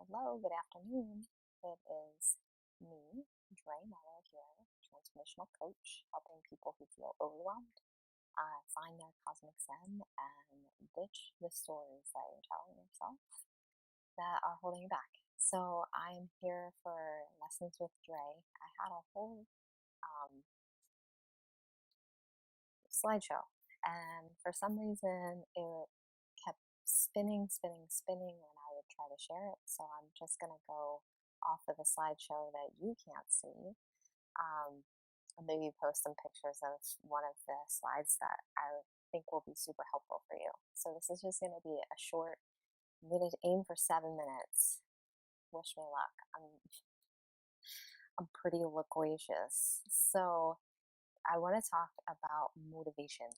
Hello, good afternoon. It is me, Dre Mello here, transformational coach, helping people who feel overwhelmed find their cosmic zen and ditch the stories that you're telling yourself that are holding you back. So I'm here for Lessons with Dre. I had a whole slideshow, and for some reason it kept spinning when I would try to share it. So I'm just gonna go off of the slideshow that you can't see, and maybe post some pictures of one of the slides that I think will be super helpful for you. So this is just gonna be a short. I'm gonna aim for 7 minutes. Wish me luck. I'm pretty loquacious. So I want to talk about motivation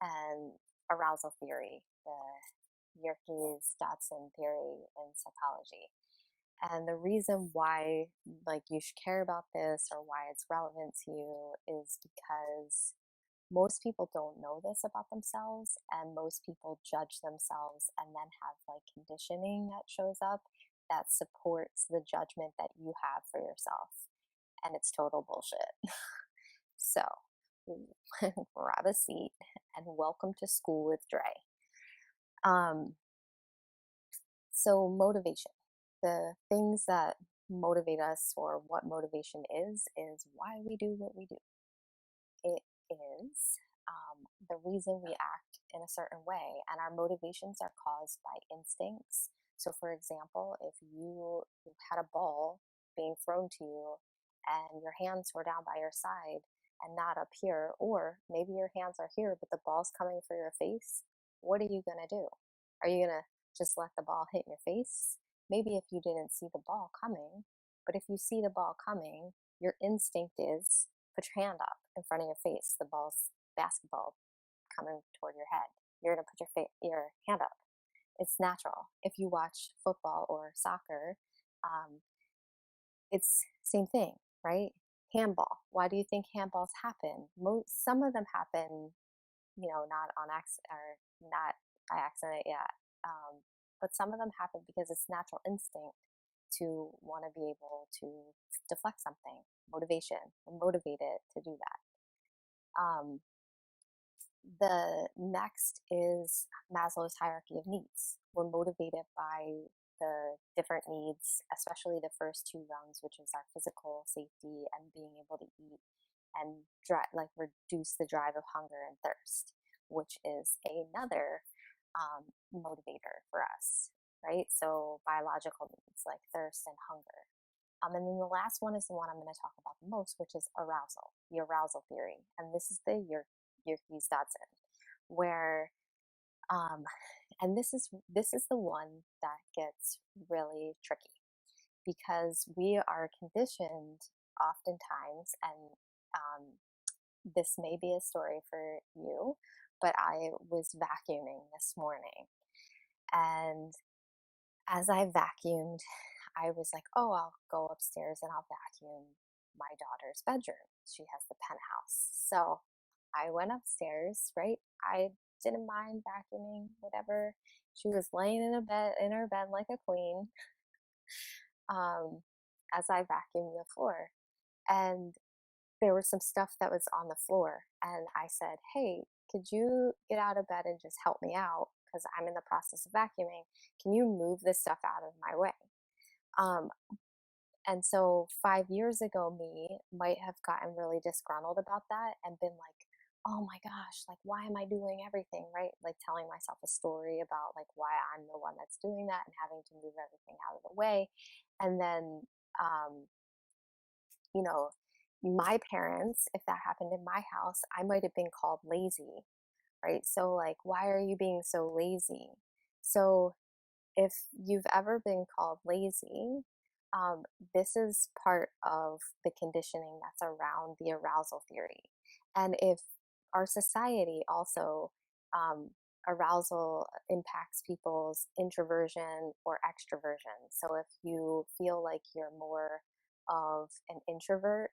and arousal theory, the Yerkes-Dodson theory in psychology. And the reason why you should care about this or why it's relevant to you is because most people don't know this about themselves, and most people judge themselves and then have conditioning that shows up that supports the judgment that you have for yourself. And it's total bullshit. So grab a seat and welcome to School with Dre. So motivation, the things that motivate us, or what motivation is why we do what we do. It is the reason we act in a certain way, and our motivations are caused by instincts. So for example, if you had a ball being thrown to you and your hands were down by your side and not up here, or maybe your hands are here but the ball's coming for your face, what are you going to do? Are you going to just let the ball hit your face? Maybe if you didn't see the ball coming, but if you see the ball coming, your instinct is put your hand up in front of your face. The ball's basketball coming toward your head. You're going to put your hand up. It's natural. If you watch football or soccer, it's same thing, right? Handball. Why do you think handballs happen? Some of them happen, not on accident, or not by accident yet. But some of them happen because it's natural instinct to want to be able to deflect something. Motivation. We're motivated to do that. The next is Maslow's hierarchy of needs. We're motivated by the different needs, especially the first two rungs, which is our physical safety and being able to eat and reduce the drive of hunger and thirst, which is another motivator for us, right? So biological needs like thirst and hunger. And then the last one is the one I'm going to talk about the most, which is arousal, the arousal theory. And this is the Yerkes-Dodson, where and this is the one that gets really tricky, because we are conditioned oftentimes, and this may be a story for you, but I was vacuuming this morning, and as I vacuumed, I was like, oh, I'll go upstairs and I'll vacuum my daughter's bedroom. She has the penthouse. So I went upstairs, right? I didn't mind vacuuming, whatever. She was laying in her bed like a queen, as I vacuumed the floor. And there was some stuff that was on the floor. And I said, hey, could you get out of bed and just help me out? Because I'm in the process of vacuuming. Can you move this stuff out of my way? And so 5 years ago, me might have gotten really disgruntled about that and been like, oh my gosh, why am I doing everything, right? Telling myself a story about why I'm the one that's doing that and having to move everything out of the way. And then, you know, my parents, if that happened in my house, I might have been called lazy, right? So, why are you being so lazy? So, if you've ever been called lazy, this is part of the conditioning that's around the arousal theory. And if our society also, arousal impacts people's introversion or extroversion. So if you feel like you're more of an introvert,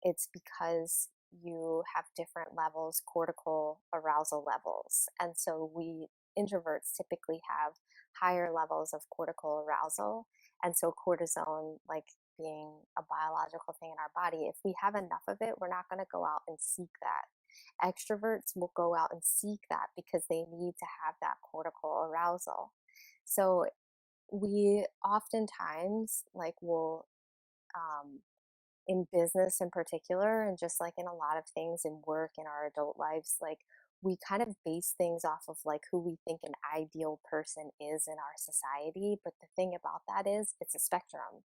it's because you have different levels, cortical arousal levels. And so we introverts typically have higher levels of cortical arousal. And so cortisone, like being a biological thing in our body, if we have enough of it, we're not going to go out and seek that. Extroverts will go out and seek that because they need to have that cortical arousal. So we oftentimes like will um, in business in particular, and just like in a lot of things in work in our adult lives, like we kind of base things off of like who we think an ideal person is in our society. But the thing about that is it's a spectrum,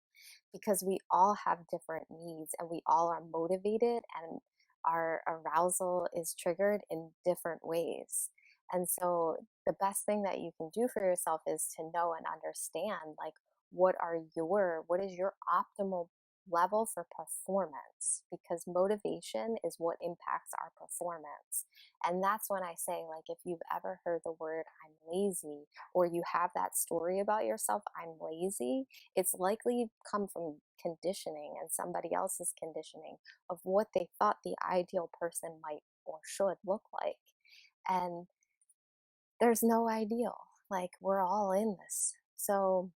because we all have different needs and we all are motivated, and our arousal is triggered in different ways. And so the best thing that you can do for yourself is to know and understand like what is your optimal level for performance, because motivation is what impacts our performance. And that's when I say, like, if you've ever heard the word I'm lazy, or you have that story about yourself, I'm lazy, it's likely come from conditioning and somebody else's conditioning of what they thought the ideal person might or should look like. And there's no ideal. Like, we're all in this. So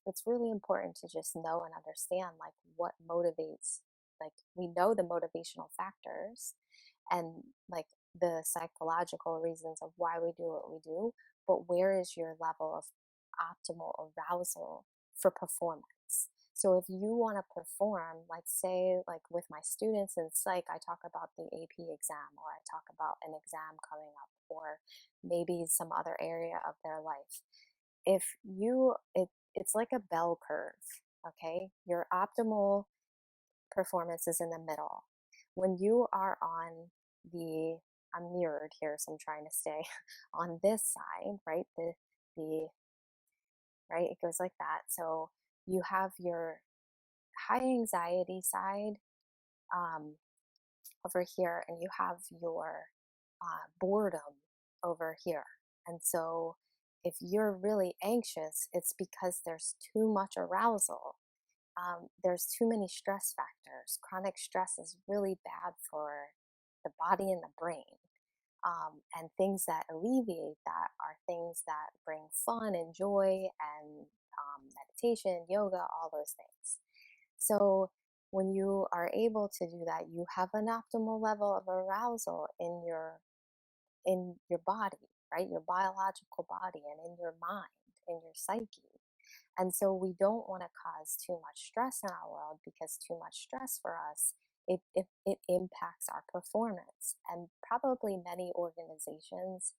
it's really important to just know and understand like what motivates, like we know the motivational factors and like the psychological reasons of why we do what we do, but where is your level of optimal arousal for performance? So if you want to perform, like say like with my students in psych, I talk about the AP exam, or I talk about an exam coming up, or maybe some other area of their life. If you it's like a bell curve, okay? Your optimal performance is in the middle. When you are on the I'm mirrored here, so I'm trying to stay on this side, right? The right, it goes like that. So you have your high anxiety side um, over here, and you have your boredom over here. And so if you're really anxious, it's because there's too much arousal. There's too many stress factors. Chronic stress is really bad for the body and the brain. And things that alleviate that are things that bring fun and joy and meditation, yoga, all those things. So when you are able to do that, you have an optimal level of arousal in your body, right? Your biological body and in your mind, in your psyche. And so we don't want to cause too much stress in our world, because too much stress for us, it impacts our performance. And probably many organizations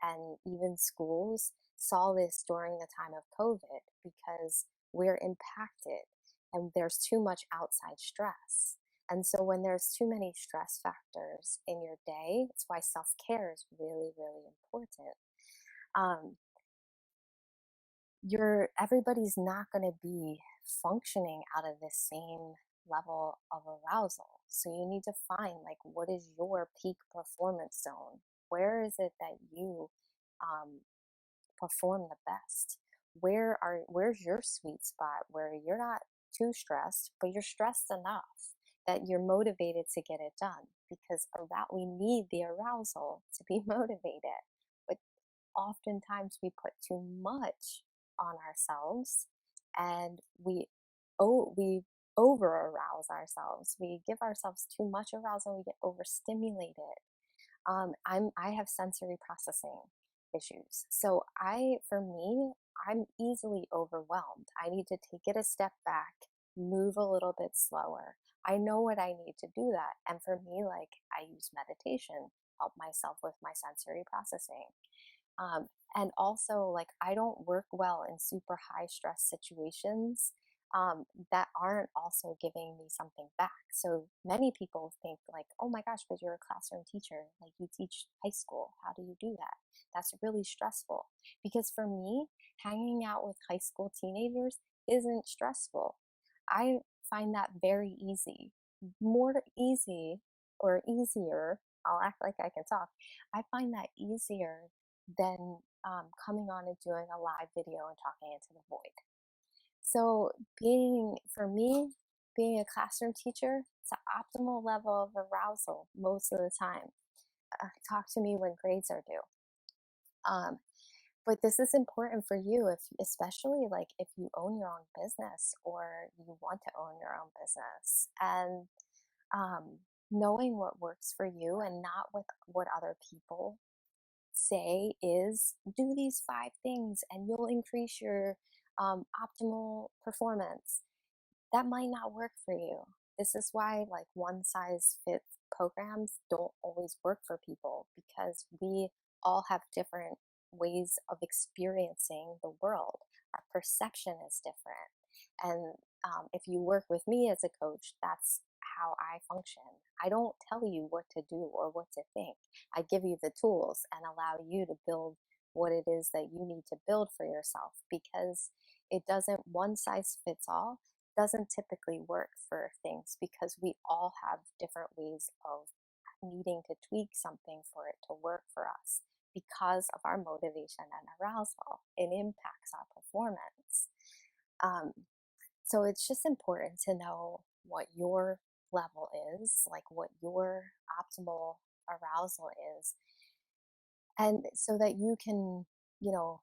and even schools saw this during the time of COVID, because we're impacted and there's too much outside stress. And so when there's too many stress factors in your day, it's why self-care is really, really important. Um, everybody's not going to be functioning out of the same level of arousal. So you need to find like what is your peak performance zone? Where is it that you um, perform the best? Where's your sweet spot where you're not too stressed, but you're stressed enough that you're motivated to get it done? Because we need the arousal to be motivated. But oftentimes we put too much on ourselves, and we over arouse ourselves. We give ourselves too much arousal, we get overstimulated. I have sensory processing issues. So for me, I'm easily overwhelmed. I need to take it a step back, move a little bit slower. I know what I need to do that. And for me, like I use meditation, help myself with my sensory processing. Um, and also, like, I don't work well in super high stress situations that aren't also giving me something back. So many people think, like, oh my gosh, but you're a classroom teacher. Like, you teach high school. How do you do that? That's really stressful. Because for me, hanging out with high school teenagers isn't stressful. I find that very easy. More easy or easier. I'll act like I can talk. I find that easier than coming on and doing a live video and talking into the void. So for me, being a classroom teacher, it's an optimal level of arousal most of the time. Talk to me when grades are due. Um, But this is important for you, if especially like if you own your own business or you want to own your own business, and um, knowing what works for you and not with what other people say is do these 5 things and you'll increase your optimal performance. That might not work for you. This is why like one size fits programs don't always work for people, because we all have different ways of experiencing the world. Our perception is different. And if you work with me as a coach, that's how I function. I don't tell you what to do or what to think. I give you the tools and allow you to build what it is that you need to build for yourself, because it doesn't one size fits all doesn't typically work for things, because we all have different ways of needing to tweak something for it to work for us because of our motivation and arousal. It impacts our performance. Um, so it's just important to know what your level is, like what your optimal arousal is, and so that you can, you know,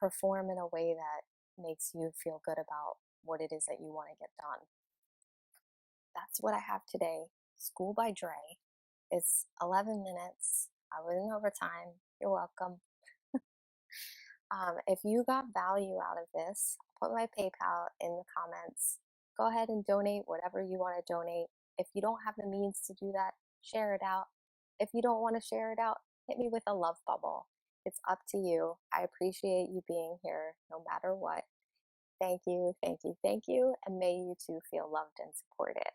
perform in a way that makes you feel good about what it is that you want to get done. That's what I have today. School by Dre. It's 11 minutes. I was in overtime. You're welcome. If you got value out of this, put my PayPal in the comments. Go ahead and donate whatever you want to donate. If you don't have the means to do that, share it out. If you don't want to share it out, hit me with a love bubble. It's up to you. I appreciate you being here no matter what. Thank you, thank you, thank you. And may you too feel loved and supported.